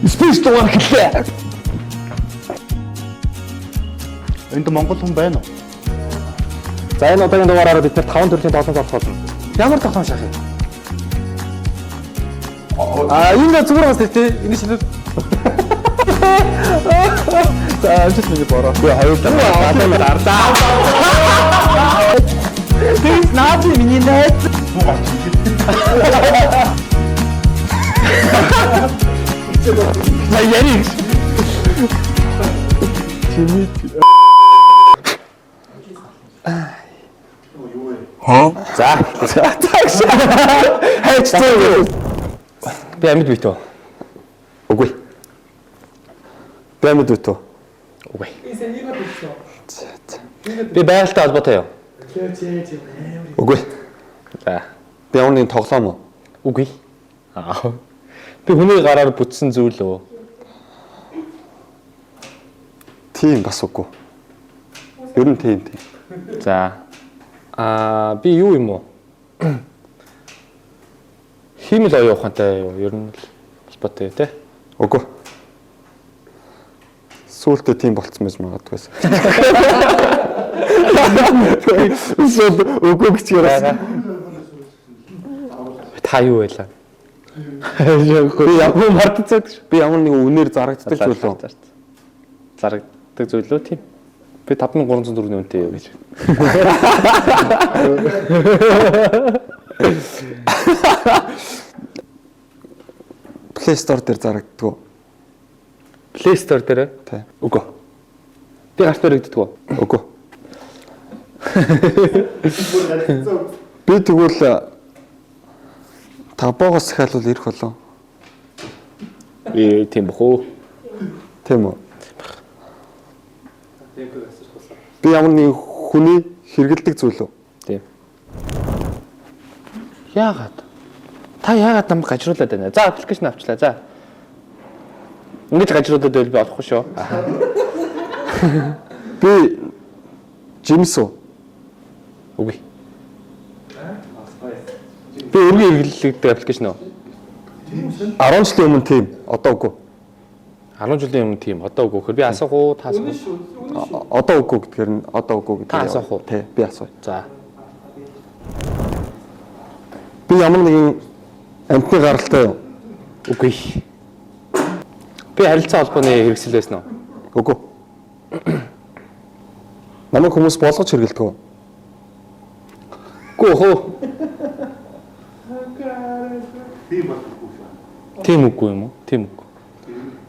Спейс дугаар хэллээ. Энд Монгол хүн байна уу? За энэ удаагийн дугаараараа бид нэр 5 төрлийн тоглоом тоглох болно. Ямар тоглоом шахах юм? Энэ зүгээр бас тий. Энэ шилдэг. За амжилт нэг бороо. Би хоёулаа дарлаа. This not миний net. На яриг. Чимит. За. Хайч тээ. Би амьд битүү. Үгүй. Би амьд битүү. Үгүй. Би байгалтай холбоотой юу? Үгүй. За. Би өөрийн тоглоом уу? Үгүй. Би хүний гараар бүтсэн зүйл үү? Тийм бас үгүй. Ер нь тийм. За. Би юу юм уу? Химэл оюун ухаантай юу? Ер нь холбоотой тий. Үгүй. Сүүлдээ тийм болцсон байж магадгүйс. Үгүй гэж яриасан. Та юу байлаа? Би ямар мартцаад би ямар нэг үнээр зарагддаг зүйл үү? Зарагддаг зүйл үү тийм. Би 5304 үнэтэй юу гэж. Play Store дээр зарагддаг уу? Play Store дээр? Тий. Үгүй. Би гарт баригддаг уу? Үгүй. Би тэгвэл табоогоос захиалвал ирэх болов. Тийм бах уу? Тийм үү? Би ямар нэг хүний хэрэгэлдэг зүйл үү? Тийм. Яагаад? Та яагаад намайг гажруулад байна? За аппликейшн авчлаа. За. Ингэж гажруулад байвал би олохгүй шүү. Би Жимс үү? Үгүй. Би өргөн хэрэглэгддэг аппликейшн үү? 10 жилийн өмнө тийм, одоо үгүй. 10 жилийн өмнө тийм, одоо үгүй гэхээр би асуух уу, та асуух уу? Одоо үгүй гэдгээр нь одоо үгүй гэдэг. Та асуух уу? Тий, би асууя. За. Би ямар нэгэн амтны гаралтай юу? Үгүй. Би харилцаа холбооны хэрэгсэл байсан уу? Үгүй. Намайг хүмүүс болгож хэрэглэдэг үү? Үгүй хөө. Тийм үгүй юм уу? Тийм үгүй.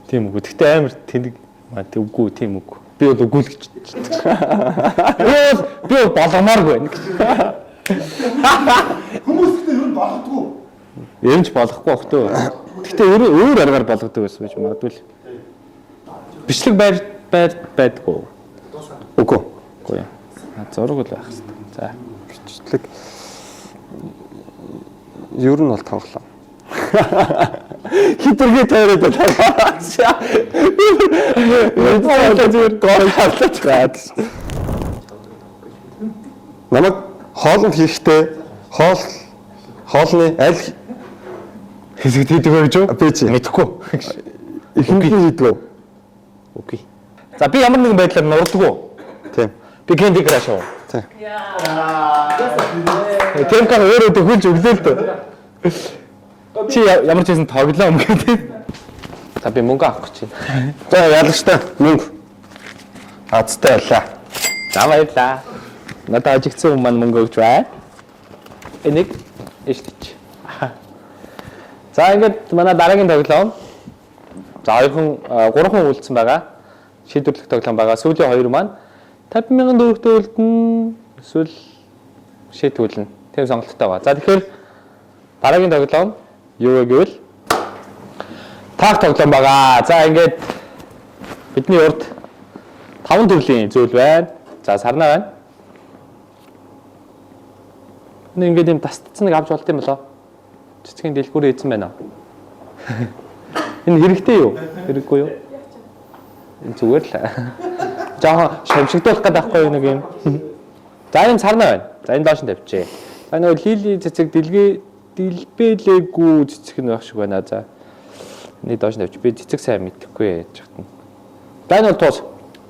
Тийм үгүй. Гэхдээ амар тэнэг үгүй тийм үгүй. Би бол үгүй л гэж. Би бол болгомооргүй байна гэж. Хүмүүс гэдэг ер нь болгодгүй. Ер нь ч болохгүй бах төө. Гэхдээ өөр аргаар болгодог байсан гэж магадгүй л. Бичлэг байдгүй. Үгүй. Үгүй. Зураг л байх хэрэгтэй. За. Бичлэг ер нь бол тоглоом. Хитргээ тайраад байна. Намайг хоолнд хийхдээ хоолны аль хэсэгт хийдэг вэ гэж үү? Би ч мэдэхгүй. Ихэнх нь хийдэг үү? Үгүй. За би ямар нэгэн байдлаар нурдаг уу? Тийм. Би Candy Crush уу? Тийм. Тийм каа өөрөө төгөлж өглөө л дээ. Чи ямар ч хэсэн тоглоом гэдэг. За би мөнгө авах гэж байна. За яалагчтай мөнгө. Азтай байлаа. За баярлаа. Надад ажигдсан хүмүүс маань мөнгө өгч бай. Энийг ээлтэж. За ингээд манай дараагийн тоглоом. За 3 хүн үлдсэн байгаа. Шийдвэрлэх тоглоом байгаа. Сүүлийн 2 маань 50,000 төгрөгтэй үлдэн эсвэл шийдвэрлэнэ. Тийм сонголттой байгаа. За тэгэхээр дараагийн тоглоом юу вэ гэвэл таах тоглоом байгаа. За ингээд бидний урд 5 төрлийн зүйл байна. За сарнаа байна. Ингээд юм тасцсан нэг авч болт юм болоо. Цэцгийн дэлгүүрээ ийдсэн байна. Энэ хэрэгтэй юу? Хэрэггүй юу? Энэ зүгээр л. Жаахан шамшигдуулах гэдэг байхгүй нэг юм. За энэ сарнаа байна. За энэ доош нь тавьчихъя. За нөгөө лили цэцэг дэлбэлээгүй цэцэг нь байх шиг байна. За. Нэг доош навч би цэцэг сайн мэдэхгүй яаж хатна. Дай нь бол туус.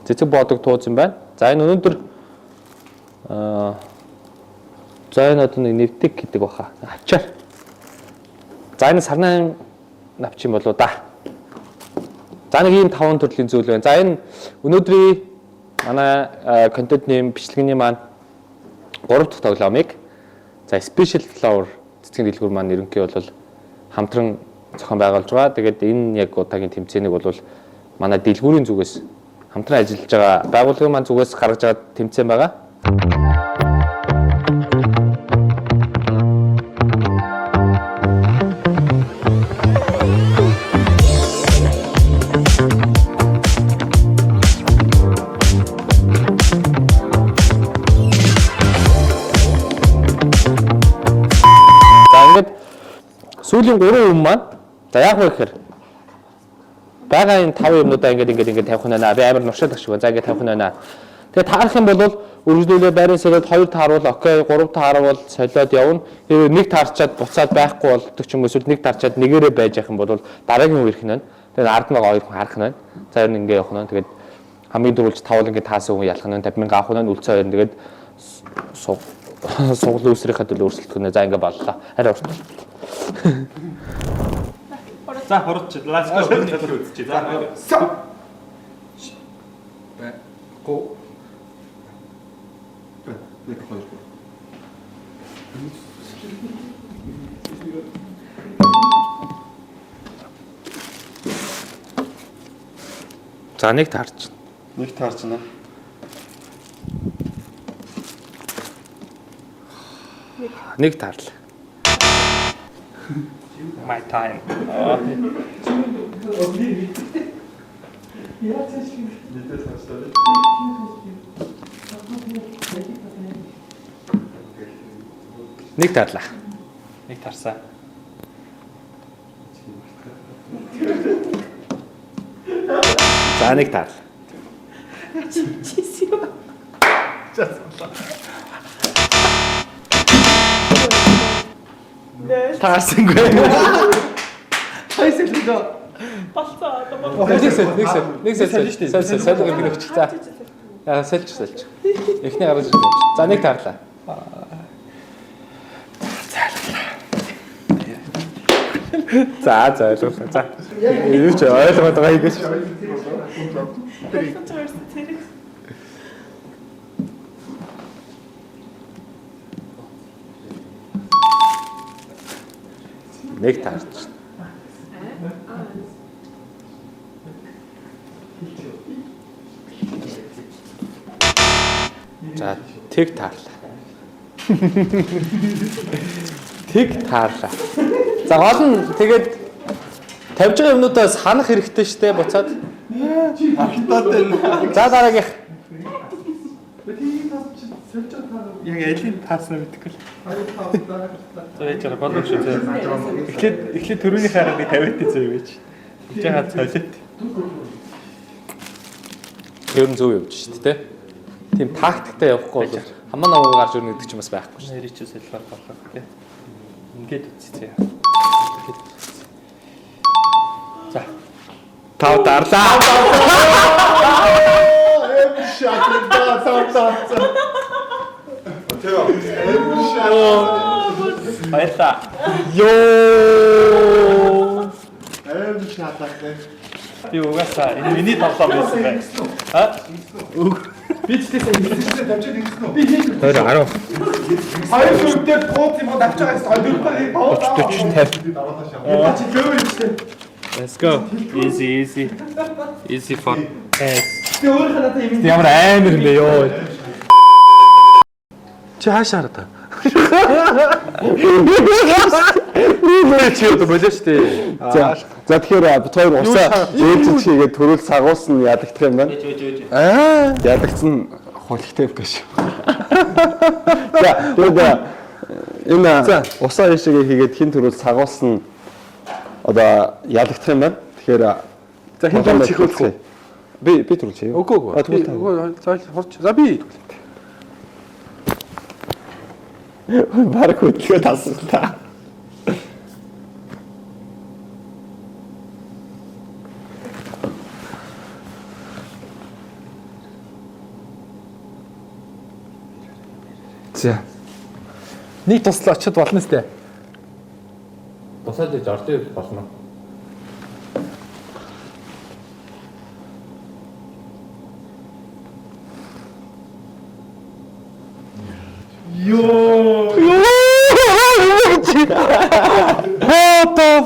Цэцэг боодог туус юм байна. За энэ өнөөдөр за энэ одоо нэг нэвдэг гэдэг баха. Авчаар. За энэ сарнаа навч юм болоо да. За нэг ийм 5 төрлийн зүйл байна. За энэ өнөөдрийн манай контент нэм бичлэгийн маань 3 дахь тоглоомыг за Special Flower цэцгийн дэлгүүр маань ерөнхий бол хамтран зохион байгуулж байгаа. Тэгээд энэ яг удаагийн тэмцээнийг бол манай дэлгүүрийн зүгээс хамтран ажиллаж байгаа байгууллагын маань зүгээс гаргаж байгаа тэмцээн байгаа. Сүүлийн 3 юм маань за яг вэ гэхээр байгаа энэ 5 юмнуудаа ингээд тавих нь байна. Би амар нуршаад багш байна. За ингээд тавих нь байна. Тэгээд таарах юм бол үргэлжлүүлээ байрын сэрээд 2 тааруул окей, 3 тааруул солиод явна. Тэгээд нэг таарчаад буцаад байхгүй болдог ч юм уу эсвэл нэг таарчаад нэгээрээ байж явах юм бол дараагийн үе ирэх нь байна. Тэгээд ард байгаа 2 хүн харах нь байна. За ер нь ингээд явах нь. Тэгээд хамгийн дөрвөлж тавуул ингээд таасан хүн ялах нь 50,000 авах нь үлцэн 2 тэгээд сугал үүсрийнхээ төлөө өөрчлөлт гэнэ. За ингээд боллоо. Харин урт. За хурц let's go үзчихье. За. Го. Нэг хоёр. За нэг таарч. Нэг таарч байна. Нэг таарлаа. My time. Нэг таарлаа. Нэг тарсан. За нэг таарлаа. Таарсангүй. Хайсэл дөө. Болцоо. Нэг сэл гэрэг өгчих. За. Яа сэлж. Эхний гараж ирж. За нэг таарлаа. За ойлголоо. За. Юу ч ойлгоод байгаа юм гэж. Нэг таарч. За тэг таарлаа. Тэг таарлаа. За гол нь тэгээд тавьж байгаа юмнуудаа санах хэрэгтэй шүү дээ буцаад. За дараагийнх. Яг элийн таарснаа мэдэхгүй л. За яаж байгаа болов шүү дээ. Эхлээд төрөний хараад 50-т зөө байж. Тэгж хаад солиот. Тэр нь зөв явж шүү дээ. Тийм тактиктай явахгүй бол хамаа наваа гарч ирнэ гэдэг ч юм бас байхгүй шүү. Нэрийг ч солихоор болоо тий. Ингээд үтсээ. За. Тав дарлаа. Баярлаа. Йоо. Би угаасаа энэ миний тоглоом байсан бай. А? Би ч тийм хэлсэн тавьчих ингэсэн үү? Би хийж 20 10 хоёр шүрдээ тууц юм авч байгаа гэсэн дөрөвдөө боо. 40 50. Я чи гövөр юм. Let's go. Easy. Easy fun. Yes. Би өөрөө надад юм. Ямар амар юм бэ ёо. Чи хаашаа хараа та? Юу чи одоо болоо штэ. За тэгэхээр бит хоёр усаа ээлжиж хийгээд төрүүл сагуулсан ядагдах юм байна. Ядагдсан хулигтай юм гэж. За тэгээд энэ усаа ээшээгээ хийгээд хин төрүүл сагуулсан одоо ядагдах юм байна. Тэгэхээр за хин төрүүл чихүүлэх үү? Би төрүүл чихээ. Үгүй. За хурч. За би бараг хөдлөө тассан та. За. Нэг туслаа очиод болно сте. Босоод иж ордоо болно.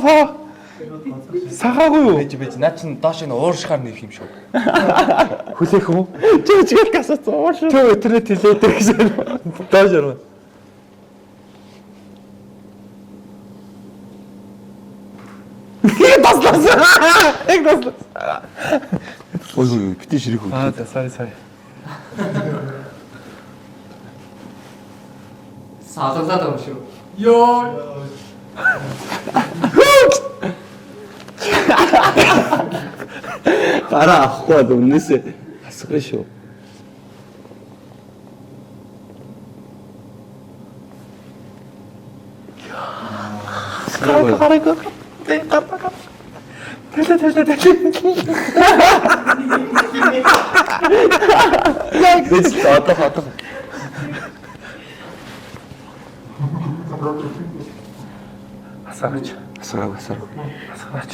Хоо сахаагүй юу? Бэж наа чин доош нь ууршихаар нэрх юм шүү. Хүлээх үү? Чичгэл гасац уурш. Төө интернет хэлээд гэсэн. Доош орно. Таслаа. Ой битэн ширэх үү. Sorry. Саалуулаад байгаа юм шүү. Гараа авахгүй бол өмнөөсөө асгах шүү. Гараа. Бич одоо. Асарч. Асгараач.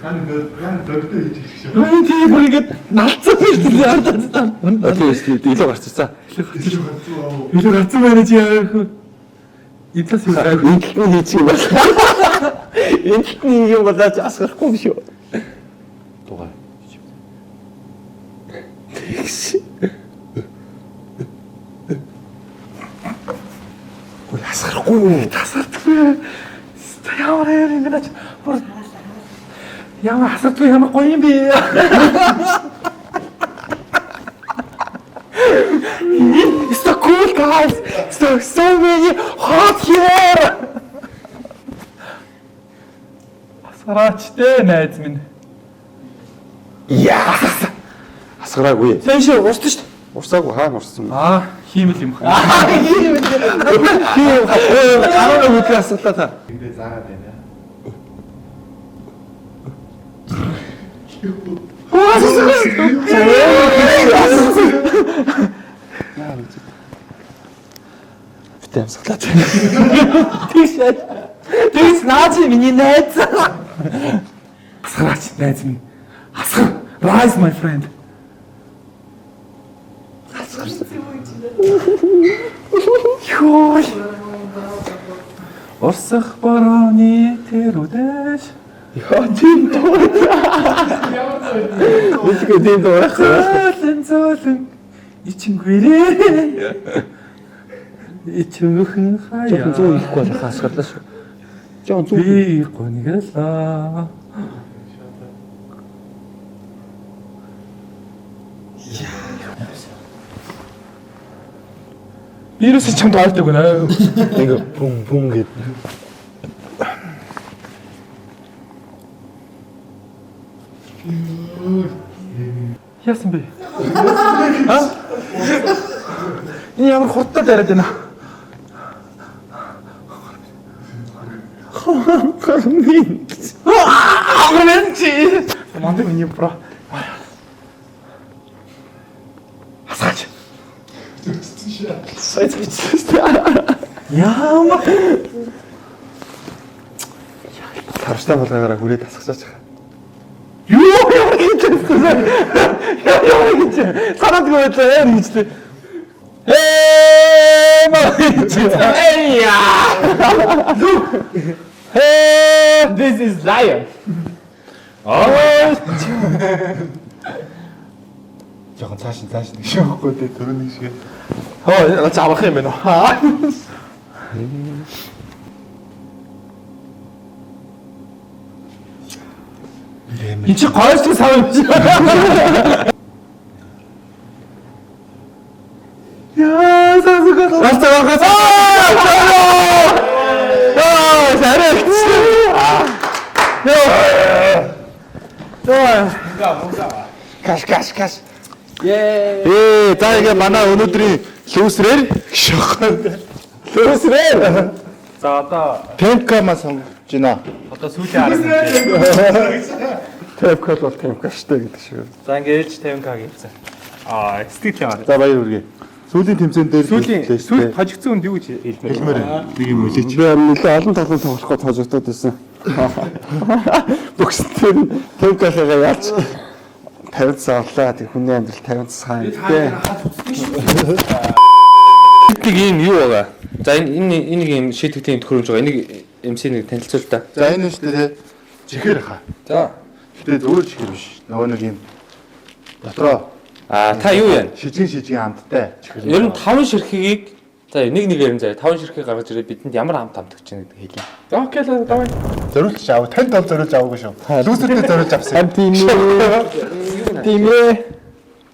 Яан дөрөвдөө хийж ирэх шүү. Тийм бүрийгэд налцсан юм байна. Одоо илүү гарчихсан. Илүү гарцсан байна чи яах вэ? Итлээс юу гайг. Ингэлтний хийчих юм байна. Ингэлтний юм болооч асгарахгүй юм шүү. Дугаар. Тэгш. Ой асгарахгүй юу? Асардгүй. Ямар юм бэ? Ямар асардгүй ямар гоё юм бэ? It's so cool guys. So many hot here. Асгараач найз минь. Яа. Асгараагүй. Сайн шүү уурсан шүү. Урсаагүй хаана урсан юм? Хиймэл юм. Араа үгүй асуултаа та. Эндээ заагаад байна. Битэн асуултаа. Тэгс наач миний найз. Асгараач найз минь. Асгар. Rise my friend. Ёо. Орсох борооны тэр үдэш. Яа тийм доо. Битгий тийм доо. Зөөлөн ичингэрээ. Ичмөхөн хаяа. Жохон зүү ихгүй бол асгарлаа шүү. Жохон зүү. Би гониглаа. Вирус чамд ойлдог байна. Ингээ бум гэд. Яасан бэ? Энэ ямар хурдтай дараад байна. Агрэнчи. Манд миний бро. Асаач. Сайт бичсэн. Яама. Тарштай болгоогаараа хүрээд асгачаач. Юу ямар гэж хэлсэн. Ямар гэж. Санаадгүй байлаа гэж тий. Hey, this is lion. Жохон цааш нэг шохгүй дээ төрөний шиг. Хоо, заавах юм байна уу? Энд чи гойс сав юм чи. Яа, сасгал. Астагаас. Сарай. Каш. За ингээ манай өнөөдрийн лүүсрээр лүүсрээр. За одоо Темка сонгож байна. сүүлийн 10 минут. Темка бол темка штэ гэдэг шиг. За ингээ ээлж 50k хийсэн. Сэтгэл яваа. За баяр хүргэе. Сүүлийн тэмцээн дээр сүүл хожигдсон үнд юу гэж хэлмээр нэг юм үлээч. Би нэлээ олон тоглолт тоглоход хожигдоод байсан. Бүгсээр төвкөлөөгөө яач 50 цаалаа тэр хүний амьдрал 50 цаан дээ. Нэг юм юу байгаа. За энэ нэг юм шийдвэрийн төхөөрөмж байгаа. Энийг MC-ийг танилцуул та. За энэ шүү дээ. Чихэр хаа. За. Гэтэ зүгээр чихэр биш. Нөгөө нэг юм дотроо Та юу яа? шижиг амттай чихэр. Ер нь 5 ширхгийг за нэг ярин заяа 5 ширхгийг гаргаж ирээд бидэнд ямар амт амтгч чинь гэдэг хэлээ. Окей л давай. Зориулж аав. Танд бол зориулж аваагүй шүү. Лүүсэртэй зориулж авсан. Тийм ээ.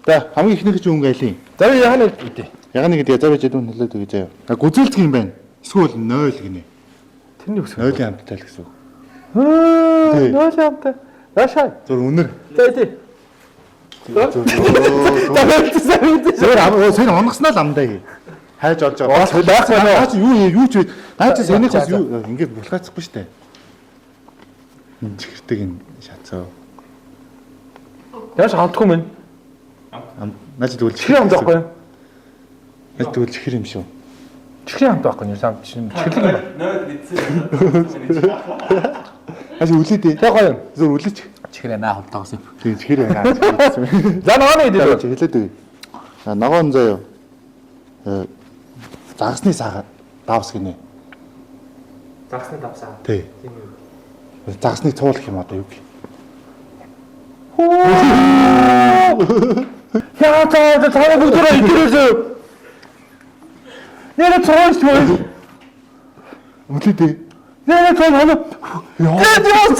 За хамгийн ихнийх ч өнгө айлын. За яана гэдэг. Яганы гэдэг язаа байж дүүн хэлээд өгье заяа. Гүзэлдэг юм байна. Эсвэл 0 гинэ. Тэрний үс. 0-ийн амттай л гэсэн үг. Нөөш амтай. Даашаа. Зөв үнэр. За тий. Зөв онгосноо л амдаа хий. Хайж олж байгаа. Наа чи юу ч вэ? Наа чи сэнийх бас юу ингэж булгаацахгүй штэ. Чихэрдэг энэ шатцаа. Яаш хавдахгүй мэн. Наа чи тэгвэл Чихрийн амт байхгүй юу? Наа тэгвэл чихэр юм шүү. Чихрийн амт байхгүй юу? Сам чихэрлэг юм байна. Наа чи үлээдээ. Тэг гоё юм. Зөв үлээч. Чихрийн наа хавдтаагсан. Тийм чихэр яа. За ногоо идэл. Чи хэлээд өгье. Ногоон заяа. Загасны сага давс гинэ. Загсны давсаа. Тий. Загасны цуулах юм одоо юу гэх. Яа таа бүгдээ идэлээ. Нэрэ цоолж байна. Үлээдээ. Нэрэ цоолж. Яа цоолж.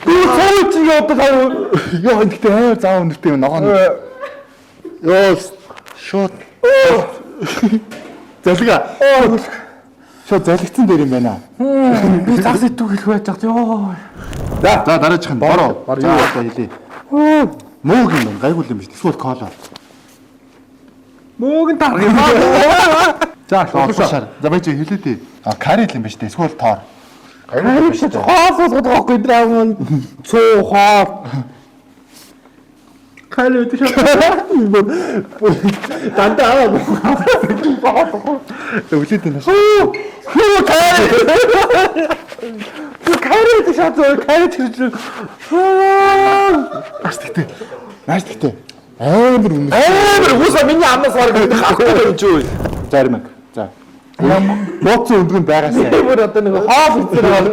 Цоолж одоо таа. Яа ингэхдээ аа заа өнөртэй юм ногоон. Ёо шот. Залга. Шот залгцсан дээр юм байна. Би загс идэх хэлэх байж байгаа. Йоо. За дараачих нь бороо. За одоо хэлээ. Мөөг юм байна. Гайгүй юм биш. Эсвэл кола. Мөөг нь тарах юм аа. За шаар. За байж хэлээ. Кари юм биш. Эсвэл тоор. Гайгүй биш. Хоосоос годохгүй драм. Цоо хоо. Калий өдөр шат. Дандаа. Үлээд энэ. Хөө калий. Калий өдөр шат. Калий чирч. Астигтэй. Наастигтэй. Амар үнэ. Амар үсээ миний амнаас орох хахгүй юм чи. Зармаг. За. Моцсон өндгөн байгаасаа. Өөр одоо нэг хоол үзэр байна.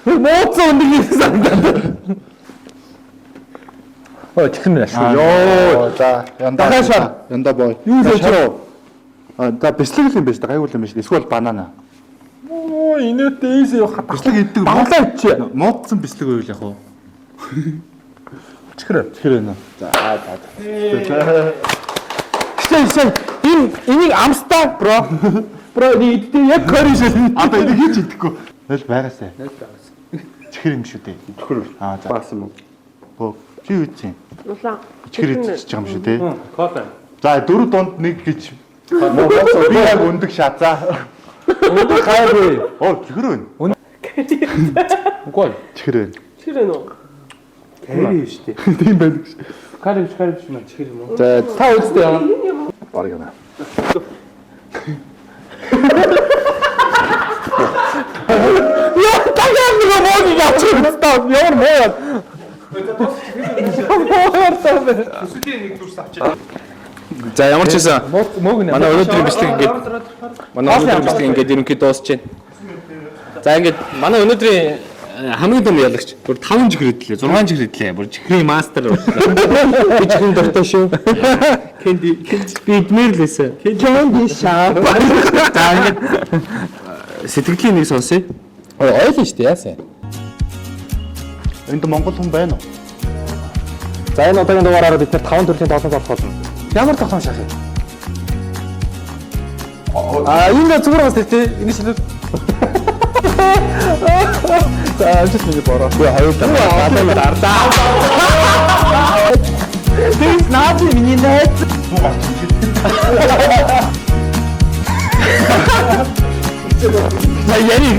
Моцсон өндөг юм санагдаад. Оо чихэн яаш. Йоо. За Дахиад. янда бой. Юу л яа. За бислэг юм биш. Гайгүй юм биш. Эсвэл банана. Оо инээдээ ийс хатах. Бислэг иддэг. Бангалаа ичээ. Моцсон бислэг байвал яг уу. Чихэр байна. За. Шээ. Энийг амстаа бро. Бро идтээ яг кориш. Одоо энийг хийж идэхгүй. Тэгэл байгаасаа. Чихэр юм шүү дээ. Чихэр. За. Баасан мөн. Бөө. Чи юу чинь? Улаан. Чихэр идчихэж байгаа юм шүү дээ. Кофе. За 4 донд 1 гэж. Би яг өндөг шатаа. Өндөр гайгүй. Оо чихэр байна. Гой. Чихэр байна. Чихэр нөө. Кари шүү дээ. Тийм байдаг ш. Кари биш мэн чихэр юм уу? За Та үзтээ яа. баг яна. Яа тагяа нэг мод яачих таа. Ямар мод. За ямар ч байсан Мог нэ. манай өнөөдрийн бичлэг ингээд ерөнхийдөө дуусч байна. За ингээд манай өнөөдрийн хамгийн том ялагч бүр 5 чихэр идлээ 6 чихэр идлээ бүр чихрийн мастер би чихрийн дортой шүү. Кэнди бидмэр лээсэ. Кэнди шаа. За ингээд сэтгэлийн нэг сонсъё. Ойлоо шүү дээ яасан. Энд Монгол хүн байна уу? За энэ удаагийн дугаараар бид 5 төрлийн тоглоом орох болно. Ямар тоглоом шахах юм? Энэ зүгээр бас тий. Энэ шилээ. За амжилт нэг бороо. Би хоёулаа дарлаа. This not миний net. За яри.